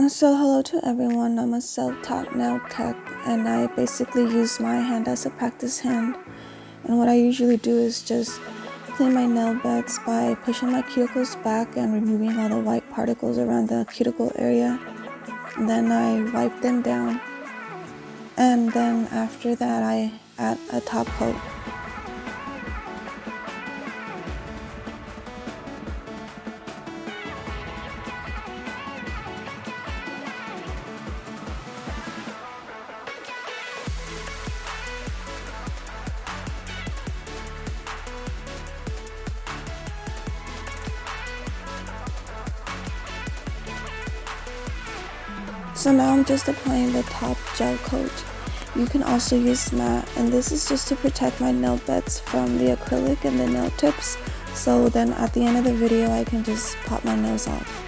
So hello to everyone, I'm a self-taught nail tech and I basically use my hand as a practice hand, and what I usually do is just clean my nail beds by pushing my cuticles back and removing all the white particles around the cuticle area. And then I wipe them down, and then after that I add a top coat. So now I'm just applying the top gel coat. You can also use matte, and this is just to protect my nail beds from the acrylic and the nail tips, so then at the end of the video I can just pop my nails off.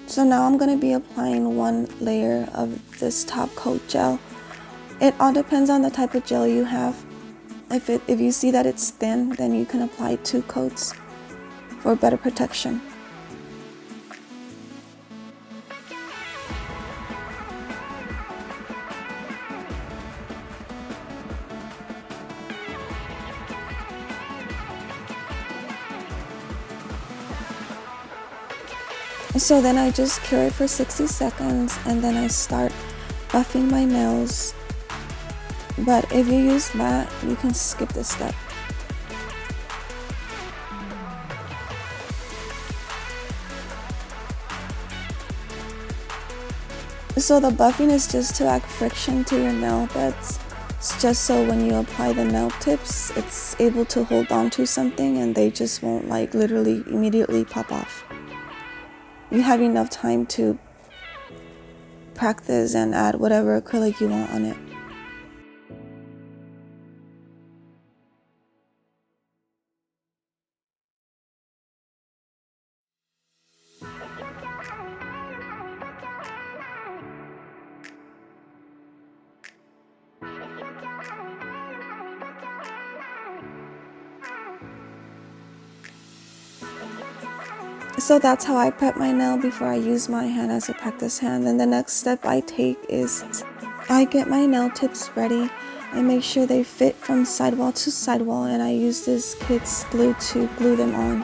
So now I'm going to be applying one layer of this top coat gel. It all depends on the type of gel you have. If you see that it's thin, then you can apply 2 coats for better protection. So then I just cure it for 60 seconds and then I start buffing my nails. But if you use matte, you can skip this step. So the buffing is just to add friction to your nail beds. It's just so when you apply the nail tips, it's able to hold on to something and they just won't like literally immediately pop off. You have enough time to practice and add whatever acrylic you want on it. So that's how I prep my nail before I use my hand as a practice hand. And the next step I take is I get my nail tips ready. I make sure they fit from sidewall to sidewall, and I use this kid's glue to glue them on.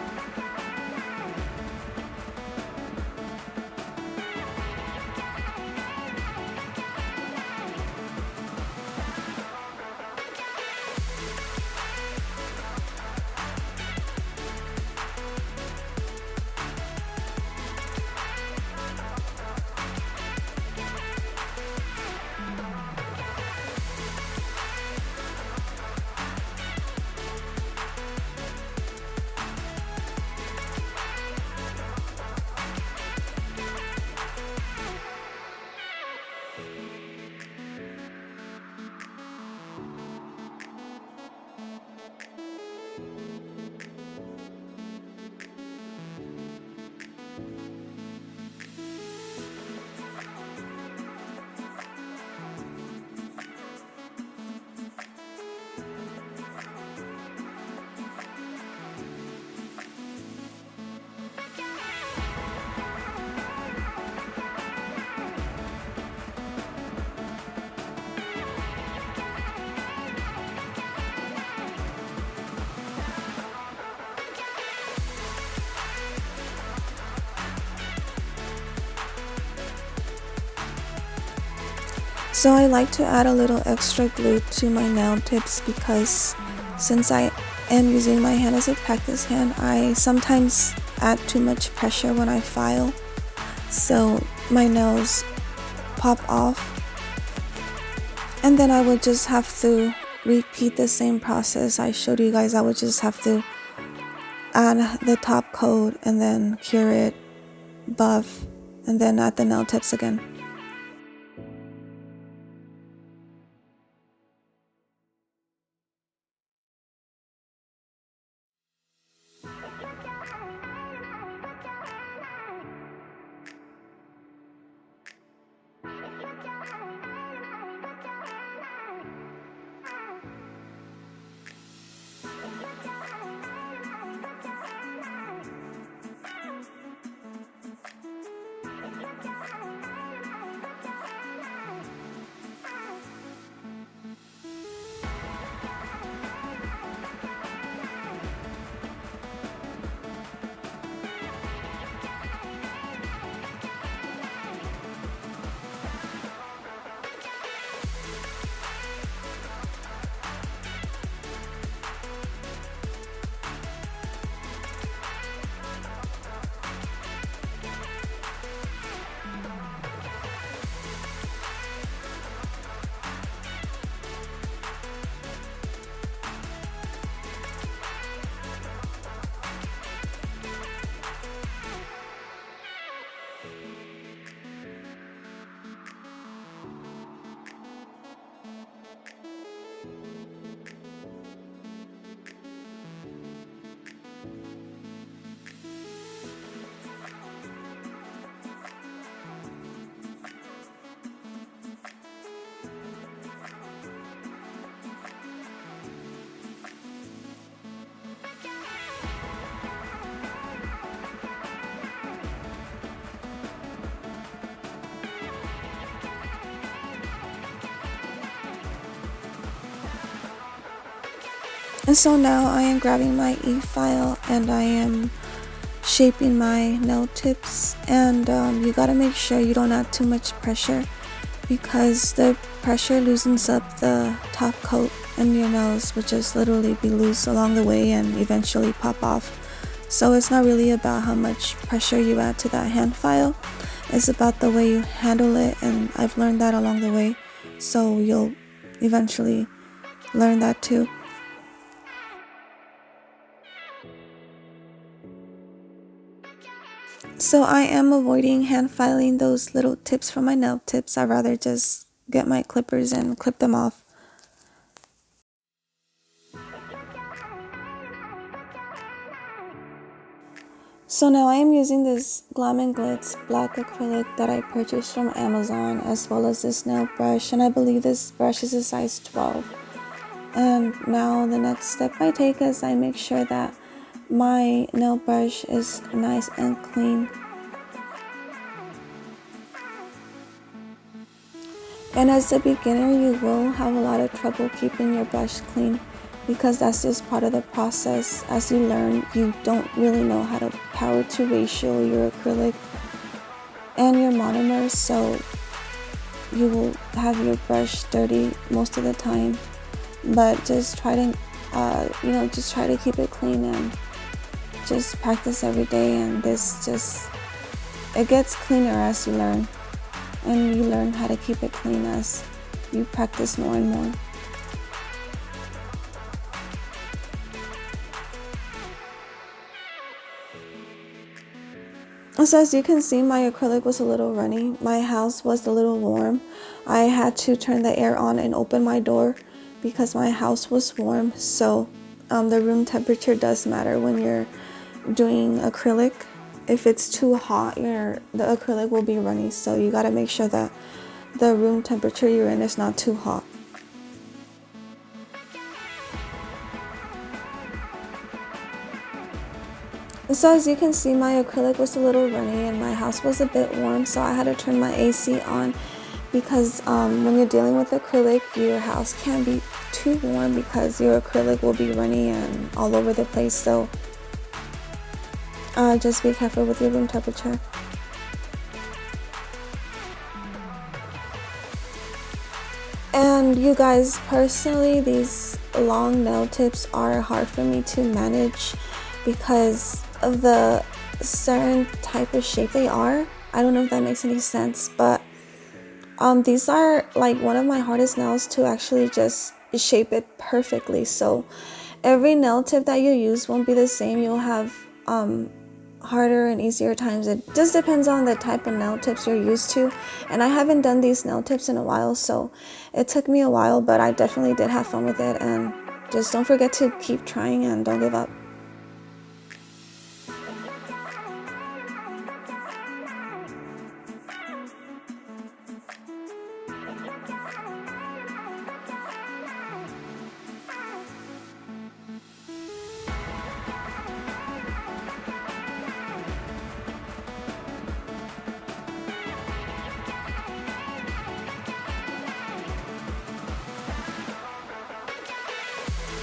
So I like to add a little extra glue to my nail tips because since I am using my hand as a practice hand, I sometimes add too much pressure when I file, so my nails pop off. And then I would just have to repeat the same process I showed you guys. I would just have to add the top coat and then cure it, buff, and then add the nail tips again. And so now I am grabbing my e-file and I am shaping my nail tips, and you gotta make sure you don't add too much pressure because the pressure loosens up the top coat and your nails would just literally be loose along the way and eventually pop off. So it's not really about how much pressure you add to that hand file, it's about the way you handle it, and I've learned that along the way, so you'll eventually learn that too. So I am avoiding hand filing those little tips from my nail tips. I'd rather just get my clippers and clip them off. So now I am using this Glam and Glitz black acrylic that I purchased from Amazon, as well as this nail brush, and I believe this brush is a size 12. And now the next step I take is I make sure that my nail brush is nice and clean. And as a beginner, you will have a lot of trouble keeping your brush clean because that's just part of the process. As you learn, you don't really know how to power to ratio your acrylic and your monomer, so you will have your brush dirty most of the time. But just try to, just try to keep it clean and just practice every day, and it gets cleaner as you learn. And you learn how to keep it clean as you practice more and more. So as you can see, my acrylic was a little runny. My house was a little warm. I had to turn the air on and open my door because my house was warm. So the room temperature does matter when you're doing acrylic. If it's too hot, the acrylic will be runny, so you gotta make sure that the room temperature you're in is not too hot. So as you can see, my acrylic was a little runny and my house was a bit warm, so I had to turn my AC on because when you're dealing with acrylic, your house can be too warm because your acrylic will be runny and all over the place. So just be careful with your room temperature. And you guys, personally, these long nail tips are hard for me to manage because of the certain type of shape they are. I don't know if that makes any sense, but these are like one of my hardest nails to actually just shape it perfectly. So every nail tip that you use won't be the same. You'll have harder and easier times. It just depends on the type of nail tips you're used to, and I haven't done these nail tips in a while, so it took me a while, but I definitely did have fun with it. And just don't forget to keep trying and don't give up.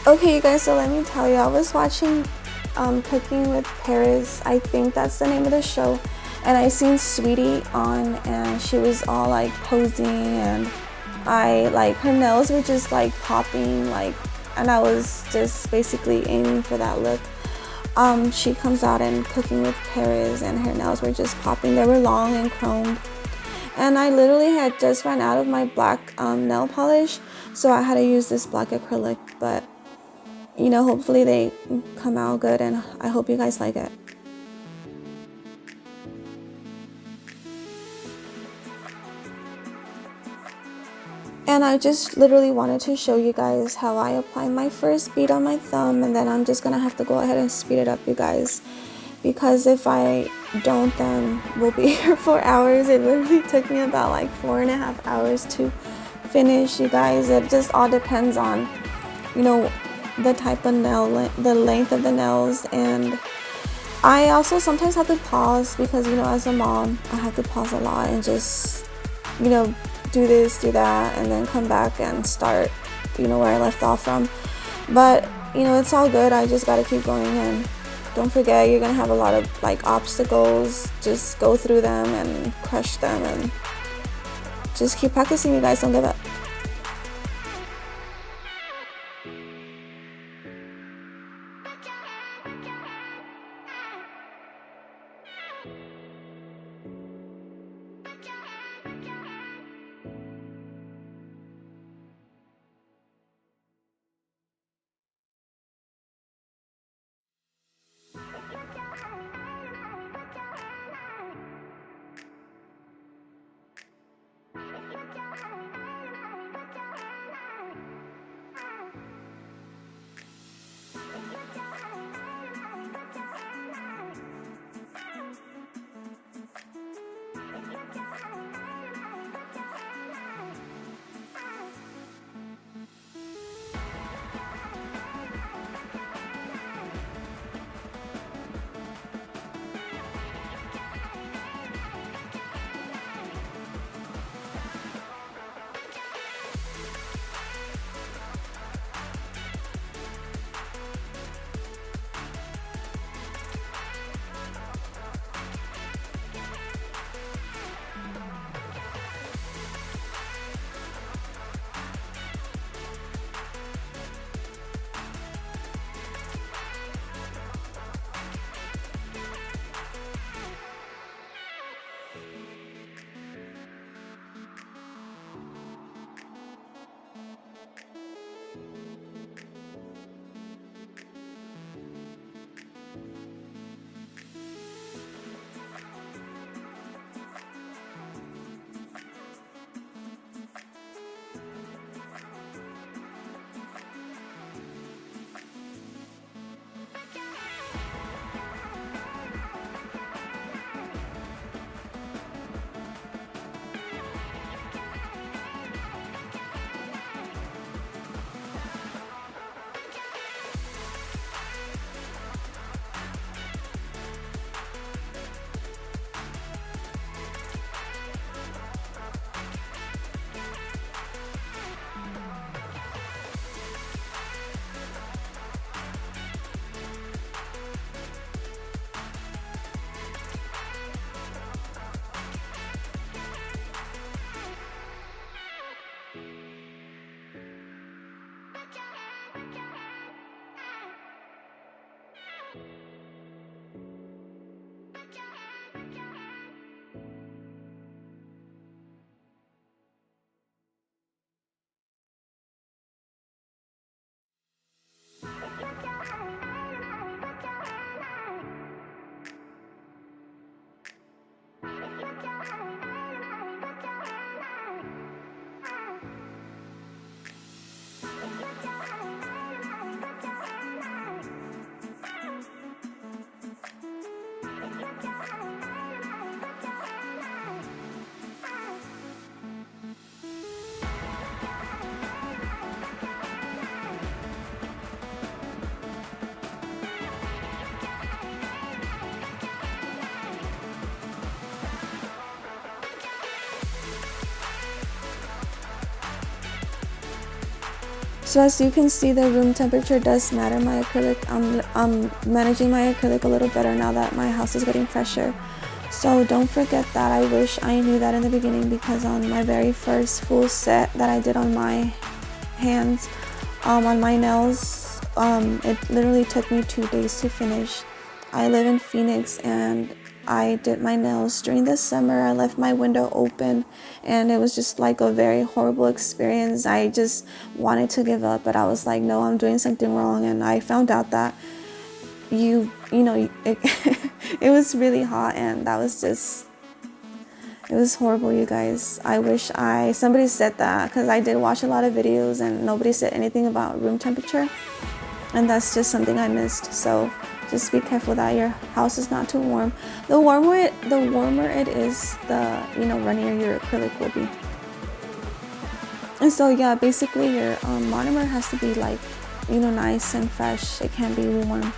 Okay, you guys, so let me tell you, I was watching Cooking with Paris. I think that's the name of the show. And I seen Sweetie on, and she was all like posing, and I like her nails were just like popping, like, and I was just basically aiming for that look. She comes out in Cooking with Paris, and her nails were just popping. They were long and chromed, and I literally had just ran out of my black nail polish, so I had to use this black acrylic. But you know, hopefully they come out good, and I hope you guys like it. And I just literally wanted to show you guys how I apply my first bead on my thumb, and then I'm just gonna have to go ahead and speed it up, you guys, because if I don't, then we'll be here for hours. It literally took me about like 4.5 hours to finish, you guys. It just all depends on, you know, the type of nail, the length of the nails. And I also sometimes have to pause because, you know, as a mom, I have to pause a lot and just, you know, do this, do that, and then come back and start, you know, where I left off from. But, you know, it's all good. I just gotta keep going, and don't forget, you're gonna have a lot of like obstacles. Just go through them and crush them, and just keep practicing, you guys. Don't give up. So as you can see, the room temperature does matter. My acrylic, I'm managing my acrylic a little better now that my house is getting fresher. So don't forget that. I wish I knew that in the beginning, because on my very first full set that I did on my hands, on my nails, it literally took me 2 days to finish. I live in Phoenix and I did my nails during the summer. I left my window open and it was just like a very horrible experience. I just wanted to give up, but I was like, no, I'm doing something wrong. And I found out that it, it was really hot, and that was just, it was horrible, you guys. I wish somebody said that, because I did watch a lot of videos and nobody said anything about room temperature, and that's just something I missed. So just be careful that your house is not too warm. The warmer it is, the runnier your acrylic will be. And so yeah, basically your monomer has to be like nice and fresh. It can't be warm.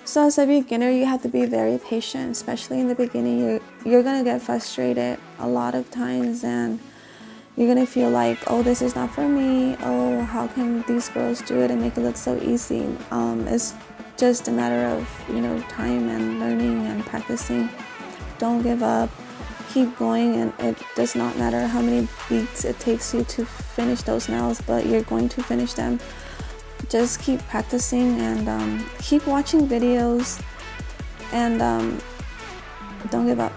So as a beginner, you have to be very patient, especially in the beginning. You're gonna get frustrated a lot of times, and you're gonna feel like, oh, this is not for me. Oh, how can these girls do it and make it look so easy? It's just a matter of time and learning and practicing. Don't give up. Keep going, and it does not matter how many beats it takes you to finish those nails, but you're going to finish them. Just keep practicing and keep watching videos, and don't give up.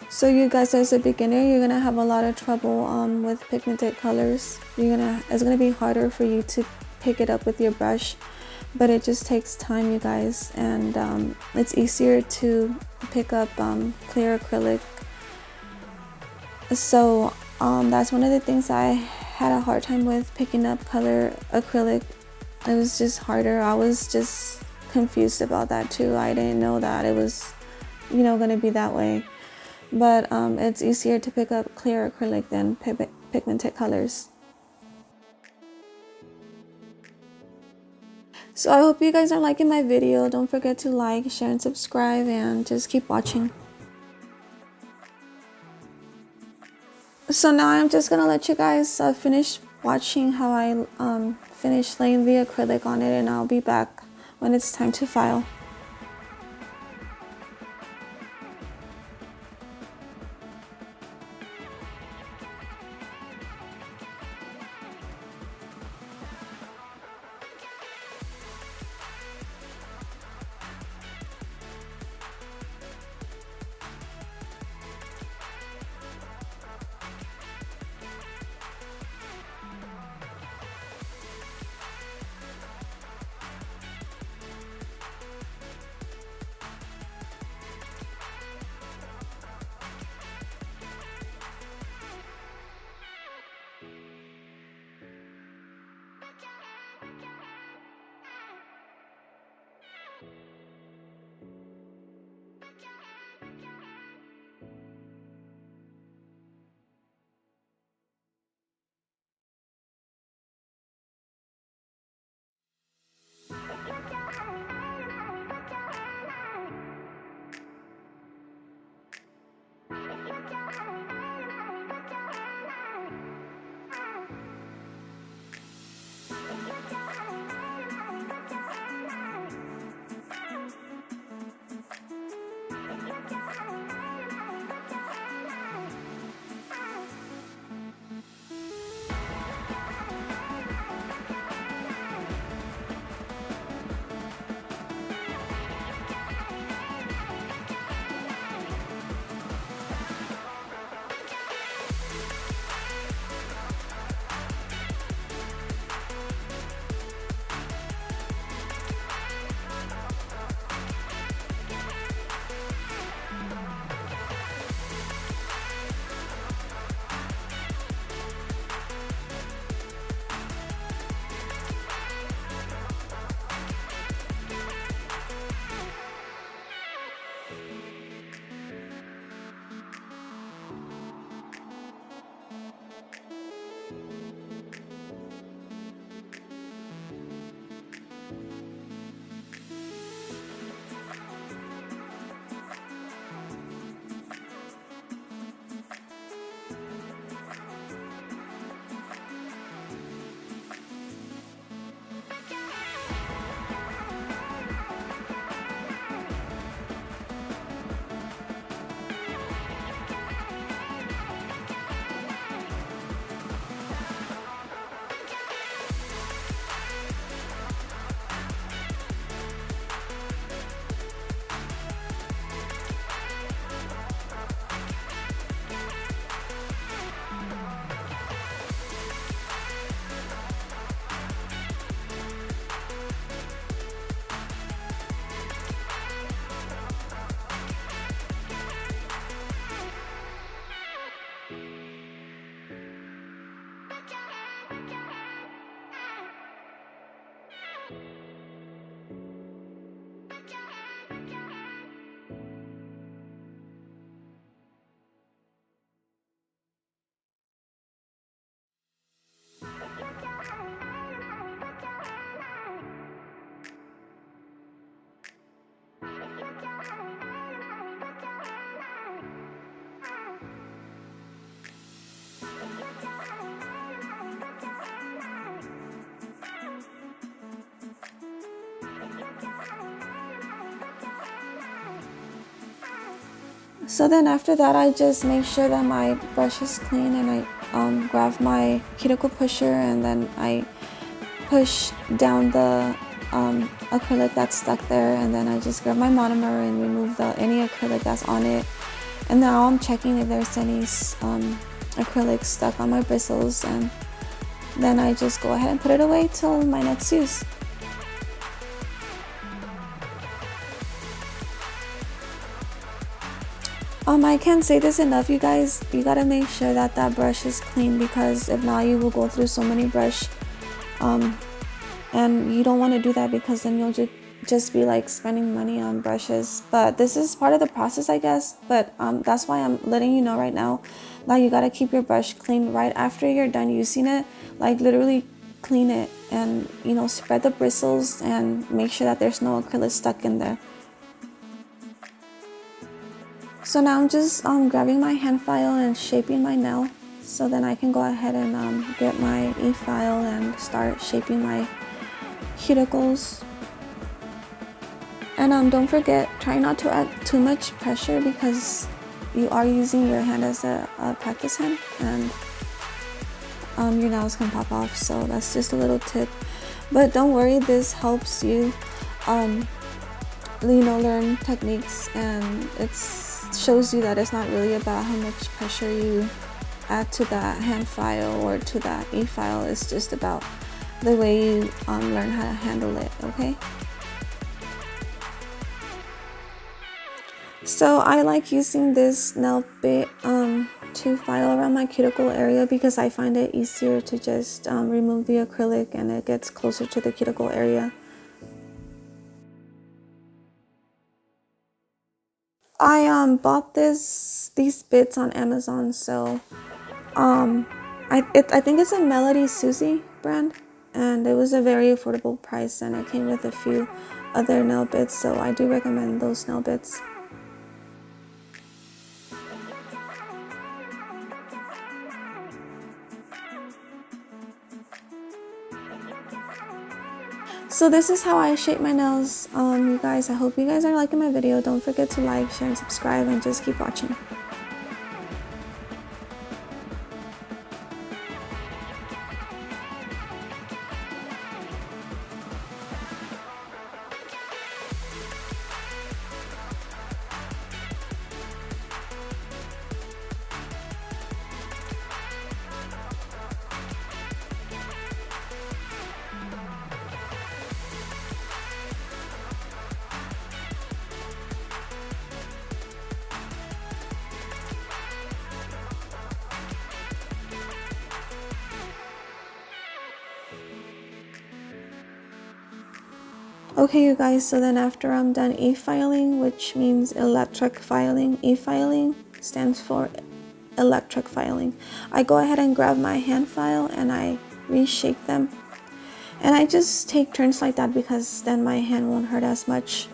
So you guys, as a beginner, you're gonna have a lot of trouble with pigmented colors. It's gonna be harder for you to pick it up with your brush, but it just takes time, you guys, and it's easier to pick up clear acrylic. So that's one of the things I had a hard time with, picking up color acrylic. It was just harder. I was just confused about that too. I didn't know that it was, going to be that way. But it's easier to pick up clear acrylic than pigmented colors. So I hope you guys are liking my video. Don't forget to like, share, and subscribe, and just keep watching. So now I'm just gonna let you guys finish watching how I finish laying the acrylic on it, and I'll be back when it's time to file. So then after that, I just make sure that my brush is clean, and I grab my cuticle pusher, and then I push down the acrylic that's stuck there, and then I just grab my monomer and remove any acrylic that's on it. And now I'm checking if there's any acrylic stuck on my bristles, and then I just go ahead and put it away till my next use. I can't say this enough, you guys. You gotta make sure that that brush is clean, because if not, you will go through so many brush. And you don't want to do that, because then you'll just be like spending money on brushes. But this is part of the process, I guess. But that's why I'm letting you know right now that you gotta keep your brush clean right after you're done using it. Like literally clean it, and spread the bristles and make sure that there's no acrylic stuck in there. So now I'm just grabbing my hand file and shaping my nail, so then I can go ahead and get my e-file and start shaping my cuticles. And don't forget, try not to add too much pressure, because you are using your hand as a practice hand, and your nails can pop off. So that's just a little tip. But don't worry, this helps you learn techniques, and it shows you that it's not really about how much pressure you add to that hand file or to that e-file. It's just about the way you learn how to handle it, okay? So I like using this nail bit to file around my cuticle area, because I find it easier to just remove the acrylic, and it gets closer to the cuticle area. I bought these bits on Amazon, so I think it's a Melody Susie brand, and it was a very affordable price, and it came with a few other nail bits, so I do recommend those nail bits. So this is how I shape my nails, you guys. I hope you guys are liking my video. Don't forget to like, share, and subscribe, and just keep watching. Okay, you guys, so then after I'm done e-filing, which means electric filing, e-filing stands for electric filing, I go ahead and grab my hand file and I reshape them. And I just take turns like that, because then my hand won't hurt as much.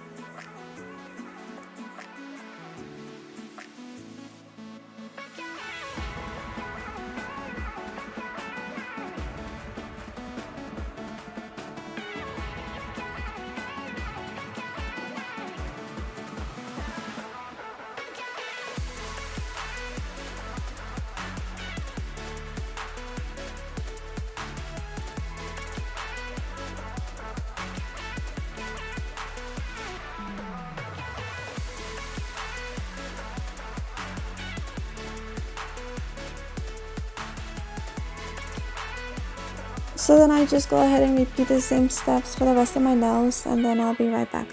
So then I just go ahead and repeat the same steps for the rest of my nails, and then I'll be right back.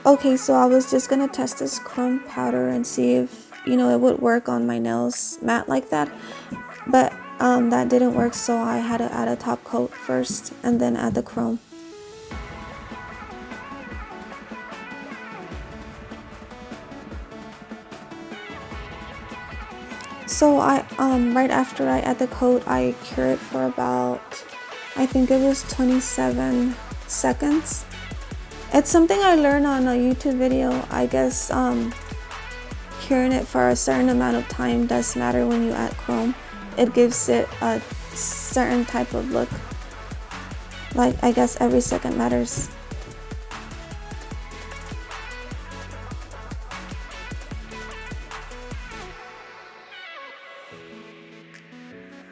Okay, so I was just gonna test this chrome powder and see if, it would work on my nails matte like that. But that didn't work, so I had to add a top coat first and then add the chrome. So right after I add the coat, I cure it for about, I think it was 27 seconds. It's something I learned on a YouTube video. I guess curing it for a certain amount of time does matter when you add chrome. It gives it a certain type of look. Like, I guess every second matters.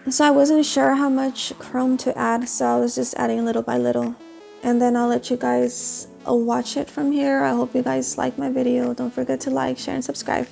So I wasn't sure how much chrome to add, so I was just adding little by little. And then I'll let you guys watch it from here. I hope you guys like my video. Don't forget to like, share, and subscribe.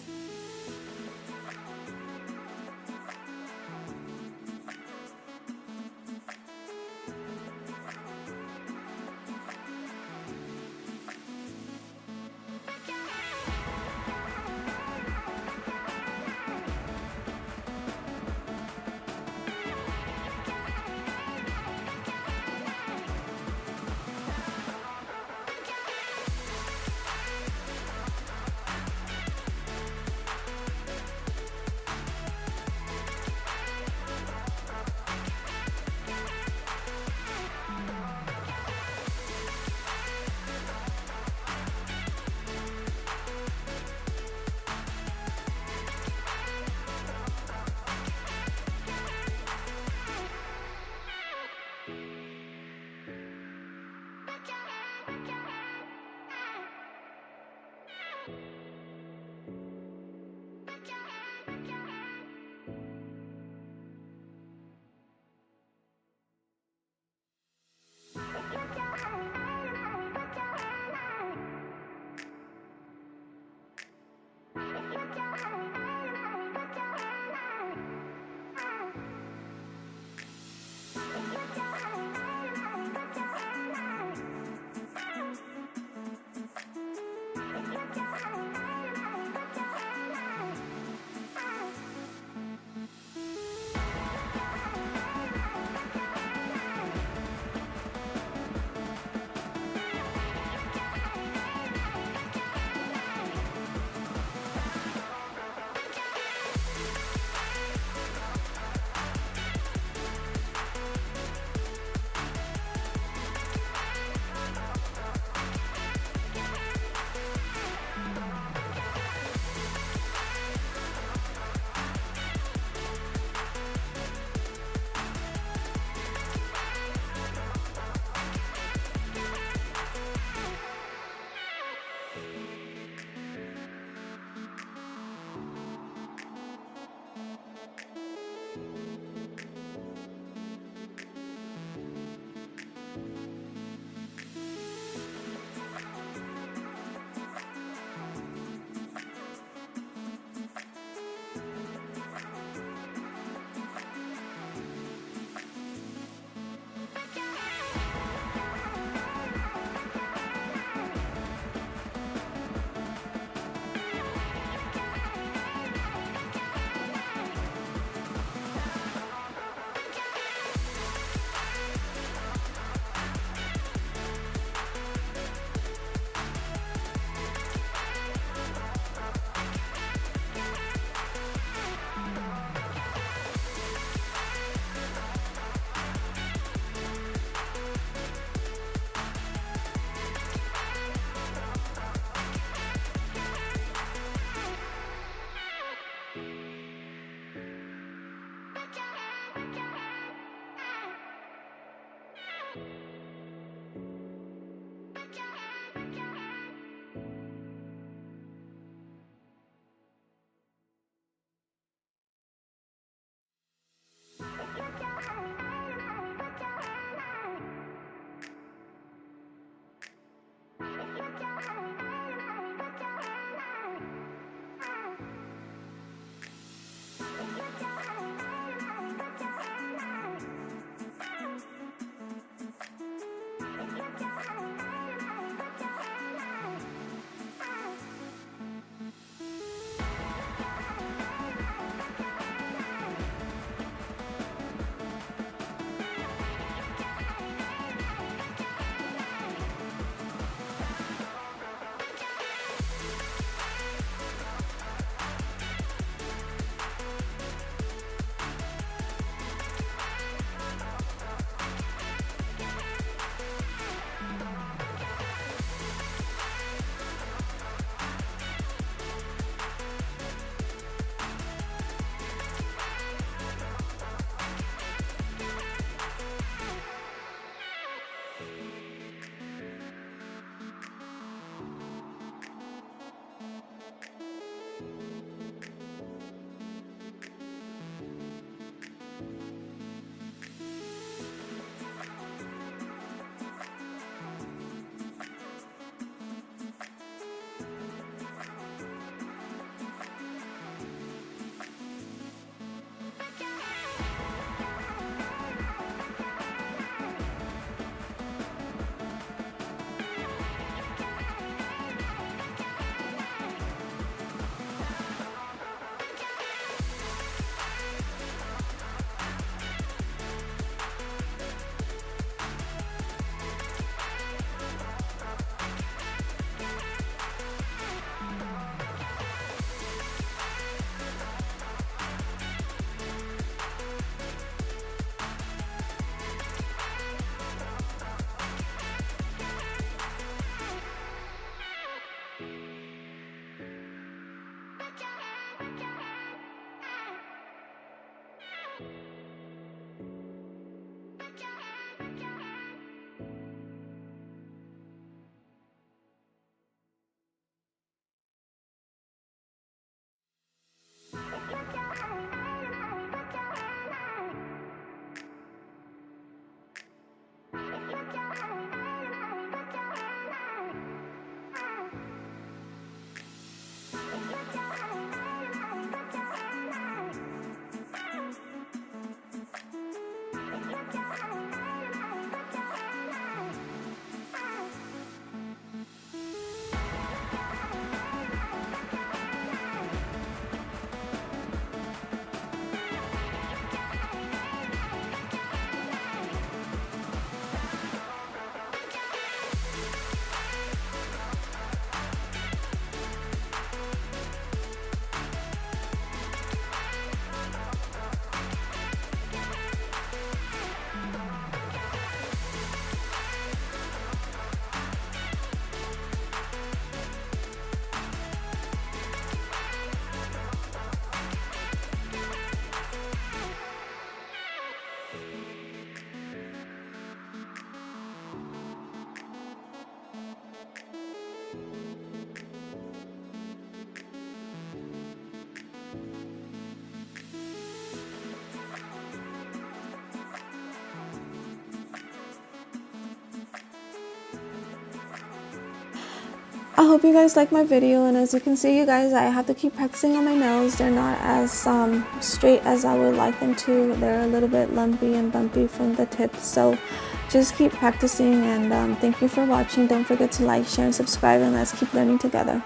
hope you guys like my video, and as you can see, you guys, I have to keep practicing on my nails. They're not as straight as I would like them to. They're a little bit lumpy and bumpy from the tips, so just keep practicing, and thank you for watching. Don't forget to like, share, and subscribe, and let's keep learning together.